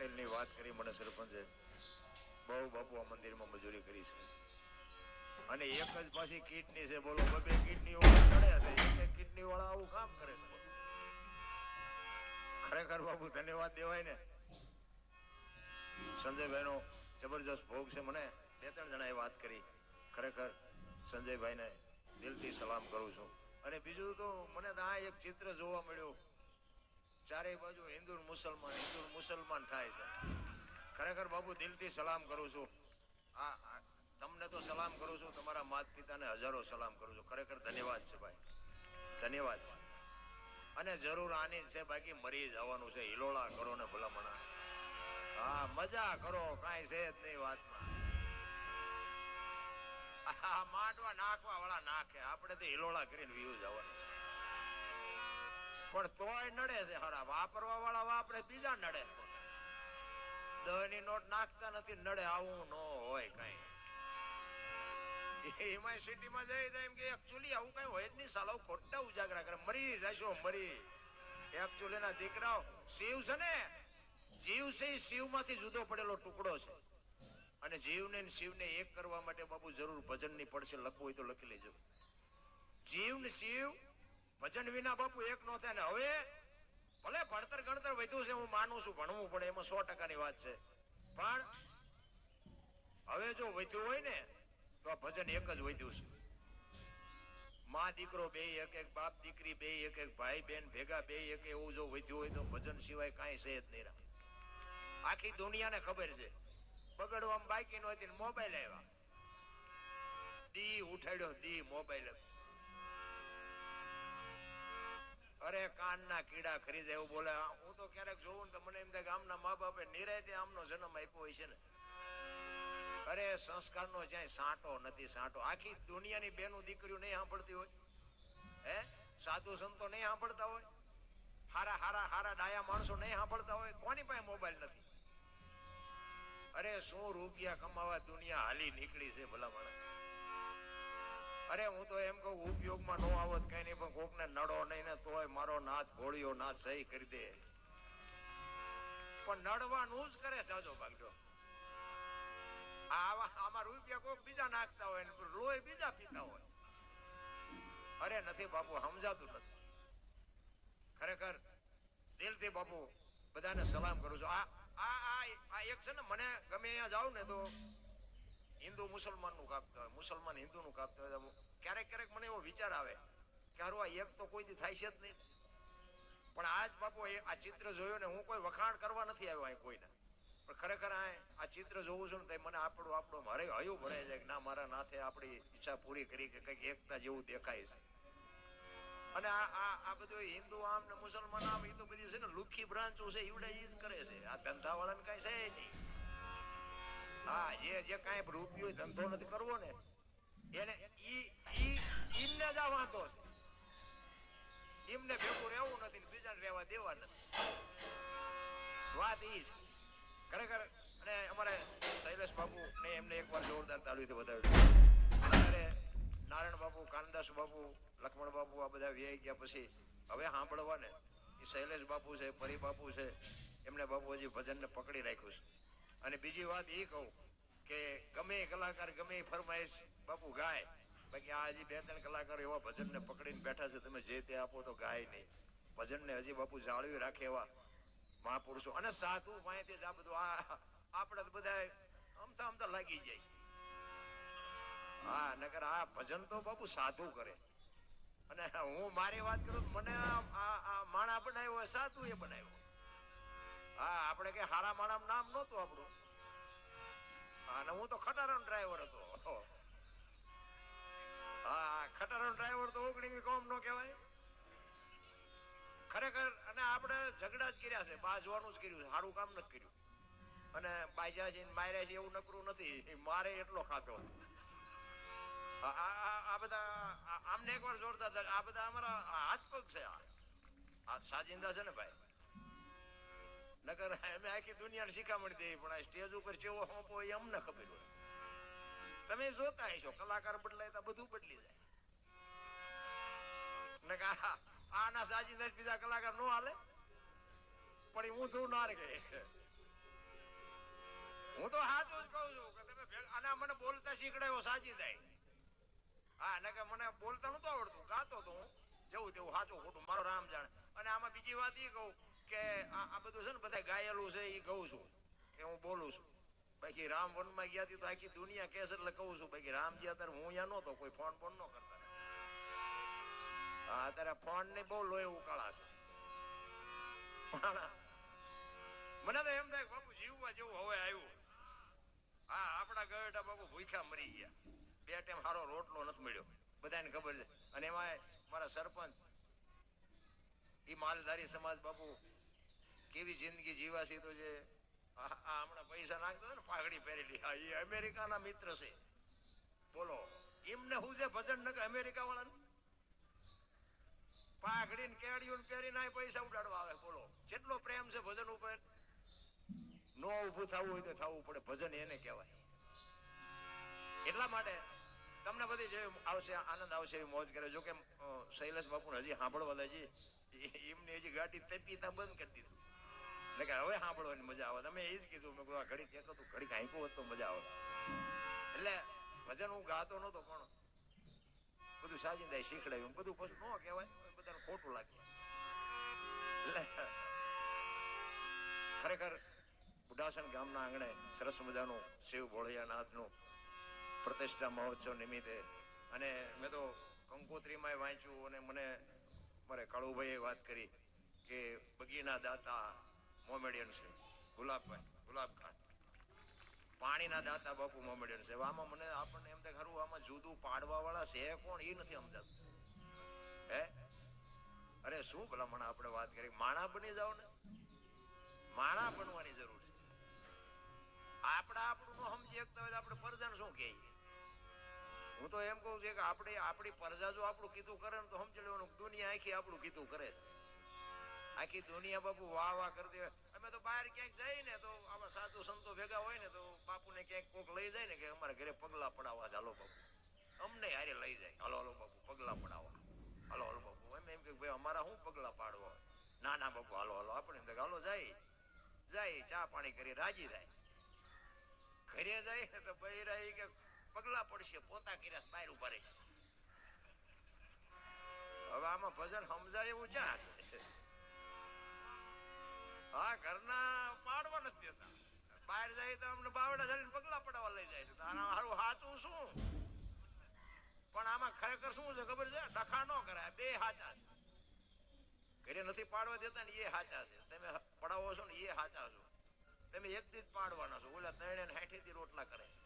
પટેલની વાત કરી મને સરપંચે. બહુ બાપુ આ મંદિરમાં મજૂરી કરી છે અને એક જ પાછી કિડની છે. બોલો, બબે કિડની નડે છે, એક કિડની વાળા આવું કામ કરે છે. ખરેખર બાપુ ધન્યવાદ દેવાય ને. સંજયભાઈનો જબરજસ્ત ભોગ છે. મને 2-3 જણાએ વાત કરી. ખરેખર સંજયભાઈને દિલથી સલામ કરું છું. અને બીજું તો મને આ એક ચિત્ર જોવા મળ્યું, ચારે બાજુ હિન્દુ મુસલમાન થાય છે. ખરેખર બાપુ દિલથી સલામ કરું છું. આ તમને તો સલામ કરું છું, તમારા માતા પિતાને હજારો સલામ કરું છું. ખરેખર ધન્યવાદ છે ભાઈ, ધન્યવાદ છે. અને જરૂર આની છે, બાકી મરી જવાનું છે. હિલોળા કરો ને ભલામણા, હા મજા કરો, કાંઈ છે જ નહીં વાતમાં. આ માંડવા નાખવા વાળા નાખે, આપણે તો હિલોળા કરીને વ્યૂ જવાનું છે. પણ તોય નડે છે ખરા, વાપરવા વાળા વાપરે, બીજા નડે. 10ની નોટ નાખતા નથી, નડે. આવું ન હોય કઈ. એમાં સિટીમાં જઈ એમ કે એકચ્યુઅલી આવું કઈ હોય જ નહીં. સાલાવ ખોટા ઉજાગરા કરે, મરી જશો મરી. એકચ્યુઅલી ના દીકરાઓ શિવ છે ને, જીવ છે એ શિવમાંથી જુદો પડેલો ટુકડો છે. અને જીવને શિવને એક કરવા માટે બાપુ જરૂર ભજનની પડશે. લખવું હોય તો લખી લેજો. જીવ ને શિવ ભજન વિના બાપુ એક નો થાય. ને હવે ભલે ભણતર ગણતર વધ્યું છે, હું માનું છું, ભણવું પડે, એમાં 100%ની વાત છે. પણ હવે જો વધ્યું હોય ને તો આ ભજન એક જ વધ્યું છે. માં દીકરો બે એક, બાપ દીકરી બે એક, ભાઈ બેન ભેગા બે એક, એવું જો વધ્યું હોય તો ભજન સિવાય કાંઈ છે જ નહીં. આખી દુનિયાને ખબર છે. બગડવામાં બાકી ન હતી, મોબાઈલ આવ્યા, દી ઉઠાડ્યો, દી મોબાઈલ હતો. અરે કાનના કીડા ખરી જાય એવું બોલે. હું તો ક્યારેક જોઉં ને તો મને એમ થાય કે આમના મા બાપે નિરાયતે આમનો જન્મ આપ્યો હોય છે ને. અરે સંસ્કારનો જ્યાં સાંટો નથી, સાંટો. આખી દુનિયાની બેનું દીકરીઓ નહીં સાંભળતી હોય, હે? સાધુ સંતો નહીં સાંભળતા હોય, હારા હારા હારા ડાયા માણસો નહીં સાંભળતા હોય. કોની પાસે મોબાઈલ નથી? અરે શું રૂપિયા કમાવા દુનિયા હાલી નીકળી છે ભલા માણસ. અરે હું તો એમ કહું, ઉપયોગમાં ન આવત કઈ નહીં, પણ કોકને નડો નહીં ને તોય મારો નાથ ભોળિયો નાથ સહી કરી દે. પણ નડવાનું જ કરે સાજો ભાગડો. આમાં રૂપિયા કોક બીજા નાખતા હોય ને લોહી બીજા પીતા હોય. અરે નથી બાપુ, સમજાતું નથી. ખરેખર દિલથી બાપુ બધાને સલામ કરું છું. આ એક છે ને, મને ગમે અહીંયા જાઉં ને તો હિન્દુ મુસલમાનનું કાપતા હોય, મુસલમાન હિન્દુનું કાપતા હોય. ક્યારેક ક્યારેક મને એવો વિચાર આવે કે હારું આ એક તો કોઈથી થાય છે જ નહીં. પણ આજ બાપુ આ ચિત્ર જોયો ને, હું કોઈ વખાણ કરવા નથી આવ્યો અહીં કોઈને, પણ ખરેખર આ ચિત્ર જોવું છું ને તો મને આપણો મારે હયું ભરાઈ જાય કે ના, મારા નાથે આપણી ઈચ્છા પૂરી કરી કે કંઈક એકતા જેવું દેખાય છે. અને આ બધું હિન્દુ આમ ને મુસલમાન આમ, એ તો બધી છે ને લુખી બ્રાન્ચો છે, એવડે એ જ કરે છે. આ ધંધા વાળાને કઈ છે નહીં. હા, જે કાંઈ રૂપિયો ધંધો નથી કરવો ને, એને એમને જ આ વાંધો છે. એમને ભેગું રહેવું નથી, બીજાને રહેવા દેવા નથી. વાત એ છે ખરેખર. અને અમારે શૈલેષ બાપુ ને એમને એકવાર જોરદાર તાળીથી વધાવ્યું. અત્યારે નારાયણ બાપુ, કાનદાસ બાપુ, લક્ષ્મણ બાપુ આ બધા વ્યાઈ ગયા પછી હવે સાંભળવા ને એ શૈલેષ બાપુ છે, પરી બાપુ છે, એમને બાપુ હજી ભજનને પકડી રાખ્યું છે. અને બીજી વાત એ કહું કે ગમે કલાકાર ગમે ફરમાઈશ બાપુ ગાય, બાકી આ હજી 2-3 કલાકારો એવા ભજનને પકડીને બેઠા છે, તમે જે તે આપો તો ગાય નહીં. ભજનને હજી બાપુ જાળવી રાખે એવા મહાપુરુષો અને સાધુ પાસેથી જ આ બધું આપણે બધા અમથા લાગી જાય છે. હા, નકર આ ભજન તો બાપુ સાધુ કરે. અને હું મારી વાત કરું, મને આ માણા બનાવ્યો હોય, સાધુ એ બનાવ્યો. હા, આપણે કઈ હારા માણા નામ નહોતું આપણું. અને હું તો ખટારાનો ડ્રાઈવર હતો. હા, ખટારાનો ડ્રાઈવર તો ઓગણીમી કોમ નો કહેવાય ખરેખર. અને આપણે ઝઘડા જ કર્યા છે, બાજવાનું જ કર્યું છે, સારું કામ નથી કર્યું. અને બાજા છે માર્યા છે એવું નકરું નથી, મારે એટલો ખાતો. આ બધા આમને એકવાર જોરદાર, આ બધા અમારા હાથ પગ છે. આ સાજિંદા છે ને ભાઈ, નકર અમે આખી દુનિયાને શીખામણ દઈએ, પણ આ સ્ટેજ ઉપર કેવો હોંપો એ અમને ખબર હોય. તમે જોતા હશો, કલાકાર બદલાય તો બધું બદલી જાય. નકર આના સાજિંદા બીજા કલાકાર નો હાલે, પણ હું જોઉં ના રે. હું તો સાચું જ કહું છું કે તમે અને મને બોલતા શીખડાયો સાચી થાય. હા, ને કે મને બોલતા નતું આવડતું, ગાતો તો હું જેવું તેવું સાચું ખોટું મારો રામ જાણે. અને આમાં બીજી વાત એ કહું કે આ બધું છે ને બધા ગાયેલું છે એ કહું છું કે હું બોલું છું. બાકી રામ વનમાં ગયા હતી તો આખી દુનિયા કેસ એટલે કહું છું. બાકી રામજી અત્યારે હું અહીંયા નહોતો, કોઈ ફોન ન કરતા. હા, અત્યારે ફોન ની બહુ લોહી ઉકાળા છે. પણ મને તો એમ થાય બાપુ જીવવા જેવું હવે આવ્યું. હા, આપણા ગયેટા બાપુ ભૂખ્યા મરી ગયા. 2 ટાઈમ સારો રોટલો નથી મળ્યો, બધાને ખબર છે. અને એમાં મારા સરપંચ એ માલધારી સમાજ બાપુ કેવી જિંદગી જીવાશી તો જે હમણાં પૈસા નાખતા ને પાઘડી પહેરેલી, હા એ અમેરિકાના મિત્ર છે. બોલો એમને શું છે ભજન ન કે અમેરિકા વાળાને પાઘડી ને કેડિયું પહેરીને પૈસા ઉડાડવા આવે. બોલો જેટલો પ્રેમ છે ભજન ઉપર. નો ઊભું થવું હોય તો થવું પડે, ભજન એને કહેવાય. એટલા માટે તમને બધી જે આવશે આનંદ આવશે એવી મોજ કરે. જો કે શૈલેષ બાપુ હજી સાંભળવા લેજી એમને હજી ગાડી તપીતા બંધ કરી દીધું એટલે કે હવે સાંભળવાની મજા આવે. તમે એ જ કીધું મેં આ ઘડીક એક હતું ઘડીક આંખ્યું હોત તો મજા આવે. એટલે ભજન હું ગાતો નહોતો પણ બધું સાજિંદાએ શીખડાયું. બધું પછી ન કહેવાય, બધાને ખોટું લાગે. એટલે ખરેખર બુઢાસણ ગામના આંગણે સરસ મજાનું શિવ ભોળિયાનાથનું પ્રતિષ્ઠા મહોત્સવ નિમિત્તે અને મેં તો કંકોત્રીમાં વાંચ્યું અને મને મારે કાળુભાઈએ વાત કરી કે બગીના દાતા મોમેડિયન છે ગુલાબખાન પાણીના દાતા બાપુ મોમેડિયન છે. આમાં મને આપણને એમ થાય ખરું આમાં જુદું પાડવા વાળા છે કોણ એ નથી સમજાતું. હે અરે શું ભલામણ આપણે વાત કરી, માણા બની જાઓ ને, માણા બનવાની જરૂર છે. આપણું ન સમજી શકતા હોય તો આપણે પરજાને શું કહે. હું તો એમ કહું છું કે આપણી પરજા જો આપણું કીધું કરે ને તો સમજી લેવાનું દુનિયા આખી આપણું કીધું કરે છે. આખી દુનિયા બાપુ વાહ વાહ કરતી હોય. અમે તો બહાર ક્યાંક જઈએ ને તો આવા સાધુ સંતો ભેગા હોય ને તો બાપુને ક્યાંક કોક લઈ જાય ને કે અમારા ઘરે પગલા પડાવવા છે, હાલો બાપુ. અમને હારે લઈ જાય, હાલો હાલો બાપુ પગલા પડાવવા, હાલો હાલો બાપુ. એમ કે ભાઈ અમારા શું પગલા પાડવા, ના ના બાપુ હાલો હાલો. આપણે એમ હાલો જાય ચા પાણી કરી રાજી થાય. ઘરે જાય ને તો બૈરા કે પગલા પડશે, પોતા કર્યા બહાર ઉભા રહી. હવે આમાં ભજન સમજાય એવું ક્યાં છે? હા, ઘરના પાડવા નથી દેતા, બહાર જાય તો અમને બાવડા ચાલીને પગલા પડાવવા લઈ જાય છે. હારું સાચું શું? પણ આમાં ખરેખર શું છે ખબર છે? ડખા ન કરાય, બે સાચા છે. ઘરે નથી પાડવા દેતા ને એ સાચા છે, તમે પડાવો છો ને એ સાચા છો. તમે એક દી જ પાડવાના છો, ઓલા 3 ને 60 દી રોટલા કરે છે.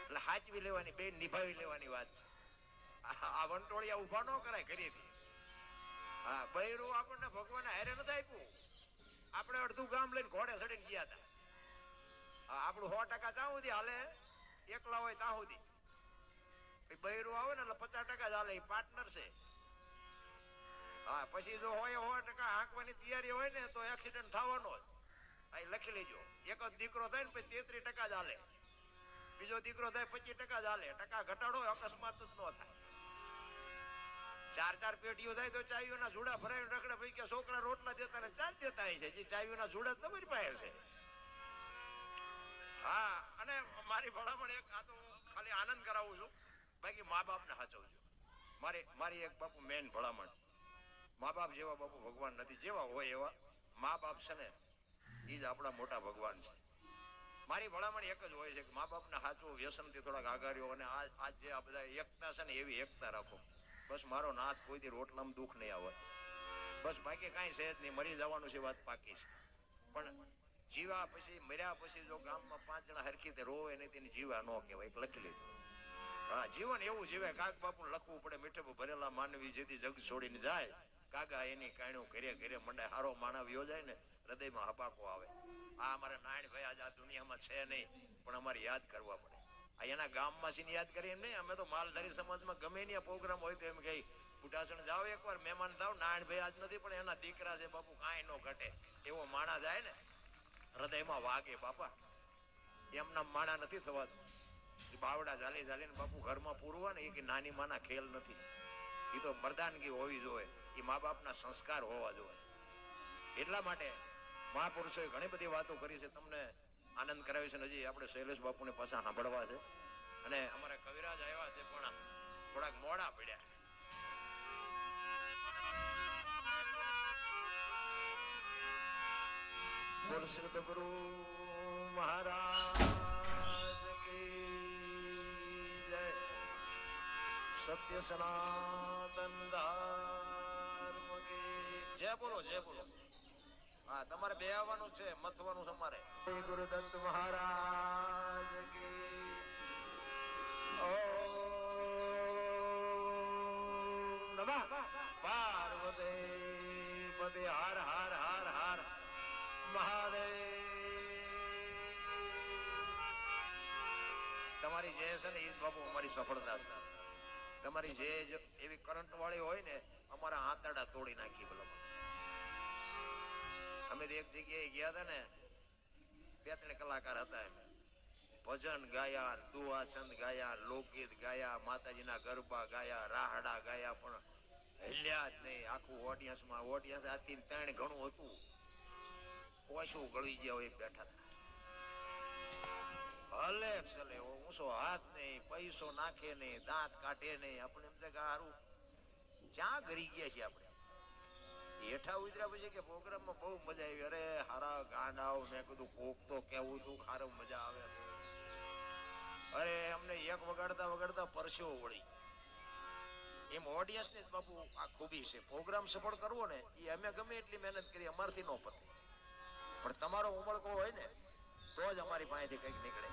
એટલે સાચવી લેવાની, બે નિભાવી લેવાની વાત છે. આ વંટોળિયા ઉભા ન કરાય ઘરેથી. હા, બૈરું આપણને ભગવાને હારે નથી આપ્યું. આપણે અડધું ગામ લઈને ઘોડે ચડીને ગયા હતા. આપણું 100% ત્યાં સુધી હાલે, એકલા હોય ત્યાં સુધી. બૈરું આવે ને એટલે 50% જ હાલે, એ પાર્ટનર છે. હા, પછી જો હોય 100% હાંકવાની તૈયારી હોય ને તો એક્સિડન્ટ થવાનો જ. આ લખી લેજો. એક જ દીકરો થાય ને પછી 33% જ હાલે, બીજો દીકરો થાય 25% જ હાલે. ટકા ઘટાડો અકસ્માત જ ન થાય. 4 પેટીઓ થાય તો ચાવીઓના જુડા ભરાઈને રખડે. ભાઈ કે છોકરા રોટલા દેતા ને ચા દેતા છે, જે ચાવીઓના જુડા તમારી પાસે છે. હા, અને મારી ભલામણ એક, આ તો હું ખાલી આનંદ કરાવું છું, બાકી મા બાપને સાચવજો. મારી એક બાપુ મેન ભલામણ, મા બાપ જેવા બાપુ ભગવાન નથી. જેવા હોય એવા મા બાપ છે ને એ જ આપણા મોટા ભગવાન છે. મારી ભલામણ એક જ હોય છે કે મા બાપને સાચવો, વ્યસનથી થોડાક આગાર્યો. અને આજ જે આ બધા એકતા છે ને એવી એકતા રાખો. બસ મારો નાથ કોઈ દી રોટલામાં દુઃખ નહીં આવે, બસ બાકી કાંઈ છે જ નહીં. મરી જવાનું છે વાત પાકી છે. પણ જીવા પછી, મર્યા પછી જો ગામમાં 5 જણા હરખી તે રોવે નહીં તેની જીવા ન કહેવાય, એક લખી લીધું. હા, જીવન એવું જીવે. કાગ બાપુ લખવું પડે, મીઠું ભરેલા માનવી જેથી જગ છોડીને જાય, કાગા એની કાણ્યું ઘરે ઘરે મંડાય. હારો માનવ યોજાય જાય ને હૃદયમાં હબાકો આવે. આ અમારે નારાયણભાઈ આજ આ દુનિયામાં છે નહીં, પણ અમારે યાદ કરવા પડે. આ એના ગામમાં સીને યાદ કરીએ નહીં. અમે તો માલધારી સમાજમાં ગમે ત્યાં પ્રોગ્રામ હોય તો એમ કહી બુઢાસણ જાઓ એકવાર મહેમાન થાવ, નારાયણભાઈ આજ નથી પણ એના દીકરા છે બાપુ, કાંઈ ન ઘટે. એવો માણા જાય ને હૃદયમાં વાગે બાપા. એમના માણા નથી થવાતું. બાવડા ચાલીને બાપુ ઘરમાં પૂરવા ને એ કે નાની માના ખેલ નથી. એ તો મર્દાનગી હોવી જોઈએ, એ મા બાપના સંસ્કાર હોવા જોઈએ. એટલા માટે મહાપુરુષોએ ઘણી બધી વાતો કરી છે. તમને આનંદ કરાવી છે ને હજી આપણે શૈલેષ બાપુને પાછા સાંભળવા છે અને અમારા કવિરાજ આવ્યા છે પણ થોડાક મોડા પડ્યા. બોલ સદગુરુ મહારાજ કી જય. સત્ય સનાતન ધર્મ કી જય. બોલો જય બોલો. હા, તમારે બે આવવાનું છે, મથવાનું છે અમારે. ગુરુદત્ત મહારાજ કી ઓમ નમઃ પાર્વતી પદે હર હર હર હર મહાદેવ. તમારી જે છે ને એ બાપુ અમારી સફળતા છે. તમારી જે એવી કરંટ વાળી હોય ને અમારા આંતરડા તોડી નાખી. બોલો અમે એક જગ્યાએ ગયા હતા ને, 2-3 કલાકાર હતા. એમ ભજન ગાયા, દુઆ છંદ ગાયા, લોકગીત ગાયા, માતાજીના ગરબા ગાયા, રાહડા ગાયા, પણ હિલ્યા જ નહીં. આખું ઓડિયન્સ આથી 3 ઘણું હતું. કોશું ગળી ગયા હોય બેઠા હતા. હલે ચલે ઊંચો હાથ નહીં, પૈસો નાખે નહીં, દાંત કાઢે નહીં. આપણે એમ કે સારું ક્યાં ગરી ગયા છે આપણે. હેઠા ઉતર્યા પછી કે પ્રોગ્રામમાં બહુ મજા આવી. અરે હારા ગાંડાઓ, મેં કીધું કોક તો કેવું તું ખારું મજા આવે છે. અરે અમને એક વગાડતા પરસ્યો વળી. એમ ઓડિયન્સની જ બાપુ આ ખૂબી છે. પ્રોગ્રામ સફળ કરવો ને એ અમે ગમે એટલી મહેનત કરી અમારથી ન પતે, પણ તમારો ઉમળકો હોય ને તો જ અમારી પાસેથી કંઈક નીકળે.